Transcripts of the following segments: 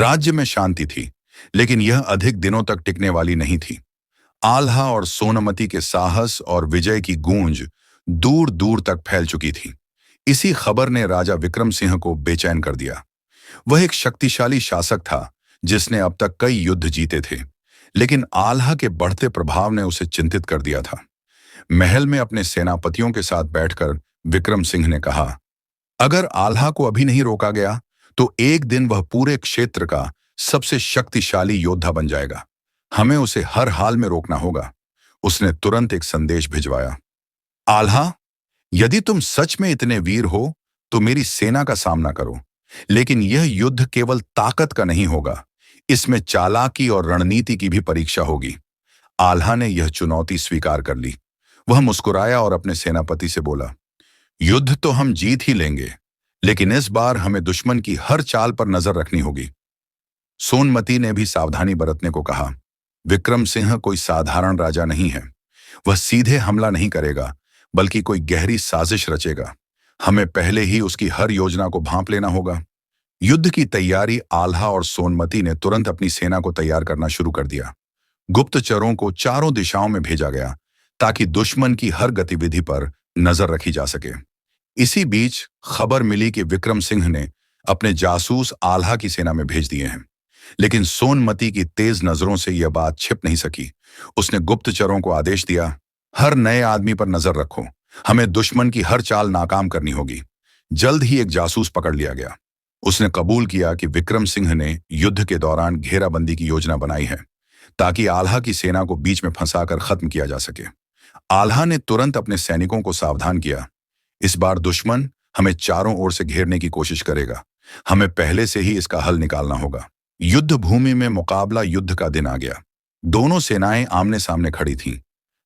राज्य में शांति थी, लेकिन यह अधिक दिनों तक टिकने वाली नहीं थी। आल्हा और सोनमती के साहस और विजय की गूंज दूर दूर तक फैल चुकी थी। इसी खबर ने राजा विक्रम सिंह को बेचैन कर दिया। वह एक शक्तिशाली शासक था जिसने अब तक कई युद्ध जीते थे, लेकिन आल्हा के बढ़ते प्रभाव ने उसे चिंतित कर दिया था। महल में अपने सेनापतियों के साथ बैठकर विक्रम सिंह ने कहा, अगर आल्हा को अभी नहीं रोका गया तो एक दिन वह पूरे क्षेत्र का सबसे शक्तिशाली योद्धा बन जाएगा। हमें उसे हर हाल में रोकना होगा। उसने तुरंत एक संदेश भिजवाया, आल्हा, यदि तुम सच में इतने वीर हो तो मेरी सेना का सामना करो, लेकिन यह युद्ध केवल ताकत का नहीं होगा, इसमें चालाकी और रणनीति की भी परीक्षा होगी। आल्हा ने यह चुनौती स्वीकार कर ली। वह मुस्कुराया और अपने सेनापति से बोला, युद्ध तो हम जीत ही लेंगे, लेकिन इस बार हमें दुश्मन की हर चाल पर नजर रखनी होगी। सोनमती ने भी सावधानी बरतने को कहा। विक्रम सिंह कोई साधारण राजा नहीं है। वह सीधे हमला नहीं करेगा, बल्कि कोई गहरी साजिश रचेगा। हमें पहले ही उसकी हर योजना को भांप लेना होगा। युद्ध की तैयारी आल्हा और सोनमती ने तुरंत अपनी सेना को तैयार करना शुरू कर दिया। गुप्तचरों को चारों दिशाओं में भेजा गया ताकि दुश्मन की हर गतिविधि पर नजर रखी जा सके। इसी बीच खबर मिली कि विक्रम सिंह ने अपने जासूस आल्हा की सेना में भेज दिए हैं, लेकिन सोनमती की तेज नजरों से यह बात छिप नहीं सकी। उसने गुप्तचरों को आदेश दिया, हर नए आदमी पर नजर रखो। हमें दुश्मन की हर चाल नाकाम करनी होगी। जल्द ही एक जासूस पकड़ लिया गया। उसने कबूल किया कि विक्रम सिंह ने युद्ध के दौरान घेराबंदी की योजना बनाई है ताकि आल्हा की सेना को बीच में फंसाकर खत्म किया जा सके। आल्हा ने तुरंत अपने सैनिकों को सावधान किया, इस बार दुश्मन हमें चारों ओर से घेरने की कोशिश करेगा। हमें पहले से ही इसका हल निकालना होगा। युद्ध भूमि में मुकाबला युद्ध का दिन आ गया। दोनों सेनाएं आमने सामने खड़ी थीं।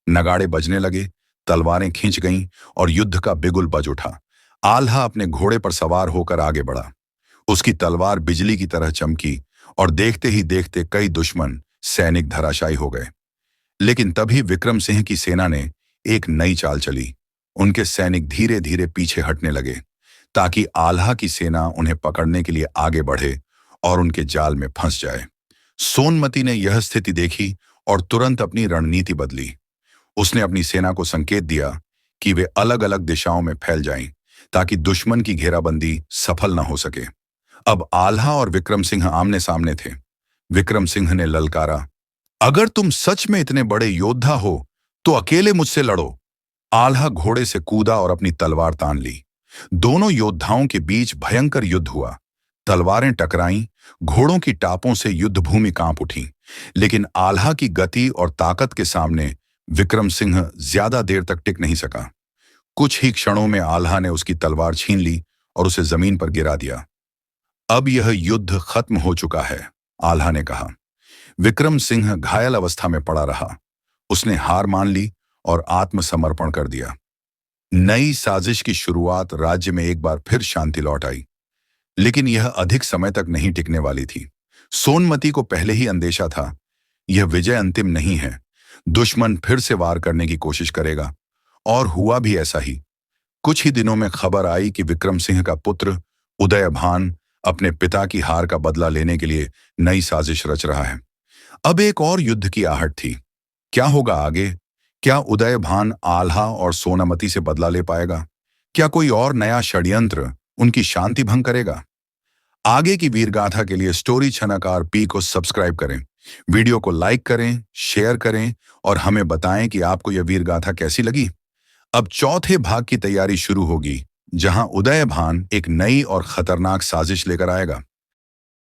नगाड़े बजने लगे, तलवारें खींच गईं और युद्ध का बिगुल बज उठा। आल्हा अपने घोड़े पर सवार होकर आगे बढ़ा। उसकी तलवार बिजली की तरह चमकी और देखते ही देखते कई दुश्मन सैनिक धराशायी हो गए। लेकिन तभी विक्रम सिंह की सेना ने एक नई चाल चली। उनके सैनिक धीरे धीरे पीछे हटने लगे ताकि आल्हा की सेना उन्हें पकड़ने के लिए आगे बढ़े और उनके जाल में फंस जाए। सोनमती ने यह स्थिति देखी और तुरंत अपनी रणनीति बदली। उसने अपनी सेना को संकेत दिया कि वे अलग अलग दिशाओं में फैल जाएं ताकि दुश्मन की घेराबंदी सफल न हो सके। अब आल्हा और विक्रम सिंह आमने सामने थे। विक्रम सिंह ने ललकारा, अगर तुम सच में इतने बड़े योद्धा हो तो अकेले मुझसे लड़ो। आल्हा घोड़े से कूदा और अपनी तलवार तान ली। दोनों योद्धाओं के बीच भयंकर युद्ध हुआ। तलवारें टकराईं, घोड़ों की टापों से युद्ध भूमि कांप उठी, लेकिन आल्हा की गति और ताकत के सामने विक्रम सिंह ज्यादा देर तक टिक नहीं सका। कुछ ही क्षणों में आल्हा ने उसकी तलवार छीन ली और उसे जमीन पर गिरा दिया। अब यह युद्ध खत्म हो चुका है, आल्हा ने कहा। विक्रम सिंह घायल अवस्था में पड़ा रहा। उसने हार मान ली और आत्मसमर्पण कर दिया। नई साजिश की शुरुआत, राज्य में एक बार फिर शांति लौट आई, लेकिन यह अधिक समय तक नहीं टिकने वाली थी। सोनमती को पहले ही अंदेशा था, यह विजय अंतिम नहीं है। दुश्मन फिर से वार करने की कोशिश करेगा, और हुआ भी ऐसा ही। कुछ ही दिनों में खबर आई कि विक्रम सिंह का पुत्र उदयभान अपने पिता की हार का बदला लेने के लिए नई साजिश रच रहा है। अब एक और युद्ध की आहट थी। क्या होगा आगे? क्या उदयभान आल्हा और सोनमती से बदला ले पाएगा? क्या कोई और नया षड्यंत्र उनकी शांति भंग करेगा? आगे की वीरगाथा के लिए स्टोरी छनाकार पी को सब्सक्राइब करें, वीडियो को लाइक करें, शेयर करें और हमें बताएं कि आपको यह वीरगाथा कैसी लगी। अब चौथे भाग की तैयारी शुरू होगी, जहां उदयभान एक नई और खतरनाक साजिश लेकर आएगा।